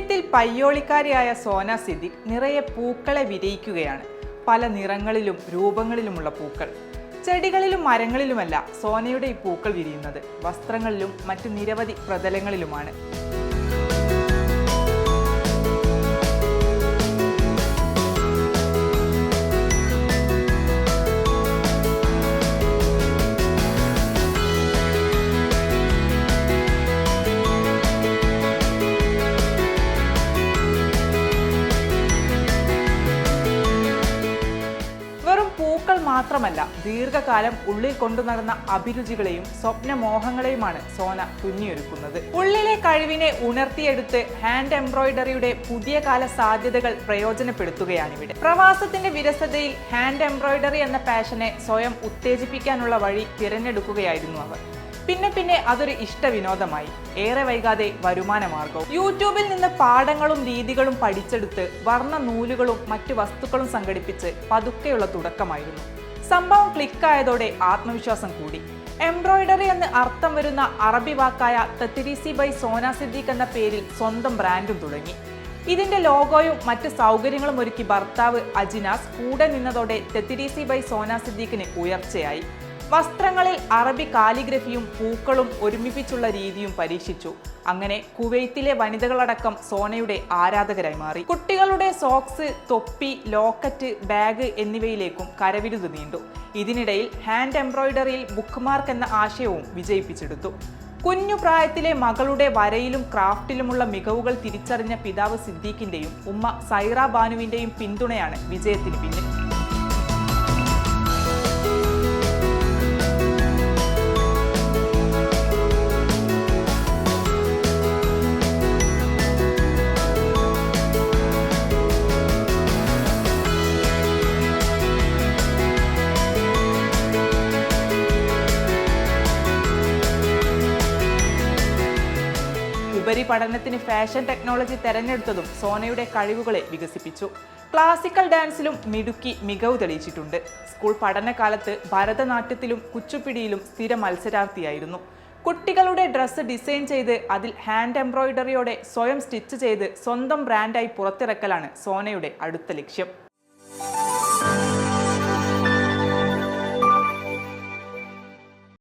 കുവൈത്തിൽ പയ്യോളിക്കാരിയായ സോന സിദ്ദിഖ് നിറയെ പൂക്കളെ വിരിയിക്കുകയാണ്. പല നിറങ്ങളിലും രൂപങ്ങളിലുമുള്ള പൂക്കൾ. ചെടികളിലും മരങ്ങളിലുമല്ല സോനയുടെ ഈ പൂക്കൾ വിരിയുന്നത്, വസ്ത്രങ്ങളിലും മറ്റു നിരവധി പ്രതലങ്ങളിലുമാണ്. പൂക്കൾ മാത്രമല്ല, ദീർഘകാലം ഉള്ളിൽ കൊണ്ടുനടന്ന അഭിരുചികളെയും സ്വപ്നമോഹങ്ങളെയുമാണ് സോന തുന്നിയൊരുക്കുന്നത്. ഉള്ളിലെ കഴിവിനെ ഉണർത്തിയെടുത്ത് ഹാൻഡ് എംബ്രോയിഡറിയുടെ പുതിയ കാല സാധ്യതകൾ പ്രയോജനപ്പെടുത്തുകയാണിവിടെ. പ്രവാസത്തിന്റെ വിരസതയിൽ ഹാൻഡ് എംബ്രോയിഡറി എന്ന പാഷനെ സ്വയം ഉത്തേജിപ്പിക്കാനുള്ള വഴി തിരഞ്ഞെടുക്കുകയായിരുന്നു അവർ. പിന്നെ അതൊരു ഇഷ്ടവിനോദമായി, ഏറെ വൈകാതെ വരുമാനമാർഗവും. യൂട്യൂബിൽ നിന്ന് പാഠങ്ങളും രീതികളും പഠിച്ചെടുത്ത് വർണ്ണ നൂലുകളും മറ്റു വസ്തുക്കളും സംഘടിപ്പിച്ച് പതുക്കെയുള്ള തുടക്കമായിരുന്നു. സംഭവം ക്ലിക്കായതോടെ ആത്മവിശ്വാസം കൂടി. എംബ്രോയിഡറി എന്ന് അർത്ഥം വരുന്ന അറബി വാക്കായ തെത്തിരീസി ബൈ സോന സിദ്ദീഖ് എന്ന പേരിൽ സ്വന്തം ബ്രാൻഡും തുടങ്ങി. ഇതിന്റെ ലോഗോയും മറ്റ് സൗകര്യങ്ങളും ഒരുക്കി ഭർത്താവ് അജിനാസ് കൂടെ നിന്നതോടെ തെത്തിരീസി ബൈ സോന സിദ്ദീഖിന് ഉയർച്ചയായി. വസ്ത്രങ്ങളിൽ അറബി കാലിഗ്രഫിയും പൂക്കളും ഒരുമിപ്പിച്ചുള്ള രീതിയും പരീക്ഷിച്ചു. അങ്ങനെ കുവൈത്തിലെ വനിതകളടക്കം സോനയുടെ ആരാധകരായി മാറി. കുട്ടികളുടെ സോക്സ്, തൊപ്പി, ലോക്കറ്റ്, ബാഗ് എന്നിവയിലേക്കും കരവിരുത് നീണ്ടു. ഇതിനിടയിൽ ഹാൻഡ് എംബ്രോയിഡറിയിൽ ബുക്ക് മാർക്ക് എന്ന ആശയവും വിജയിപ്പിച്ചെടുത്തു. കുഞ്ഞു പ്രായത്തിലെ മകളുടെ വരയിലും ക്രാഫ്റ്റിലുമുള്ള മികവുകൾ തിരിച്ചറിഞ്ഞ പിതാവ് സിദ്ദീഖിന്റെയും ഉമ്മ സൈറ ബാനുവിന്റെയും പിന്തുണയാണ് വിജയത്തിന് പിന്നിൽ. ഉപരിപഠനത്തിന് ഫാഷൻ ടെക്നോളജി തെരഞ്ഞെടുത്തതും സോനയുടെ കഴിവുകളെ വികസിപ്പിച്ചു. ക്ലാസിക്കൽ ഡാൻസിലും മിടുക്കി മികവ് തെളിയിച്ചിട്ടുണ്ട്. സ്കൂൾ പഠനകാലത്ത് ഭരതനാട്യത്തിലും കുച്ചുപ്പിടിയിലും സ്ഥിര മത്സരാർത്ഥിയായിരുന്നു. കുട്ടികളുടെ ഡ്രസ്സ് ഡിസൈൻ ചെയ്ത് അതിൽ ഹാൻഡ് എംബ്രോയിഡറിയോടെ സ്വയം സ്റ്റിച്ച് ചെയ്ത് സ്വന്തം ബ്രാൻഡായി പുറത്തിറക്കലാണ് സോനയുടെ അടുത്ത ലക്ഷ്യം.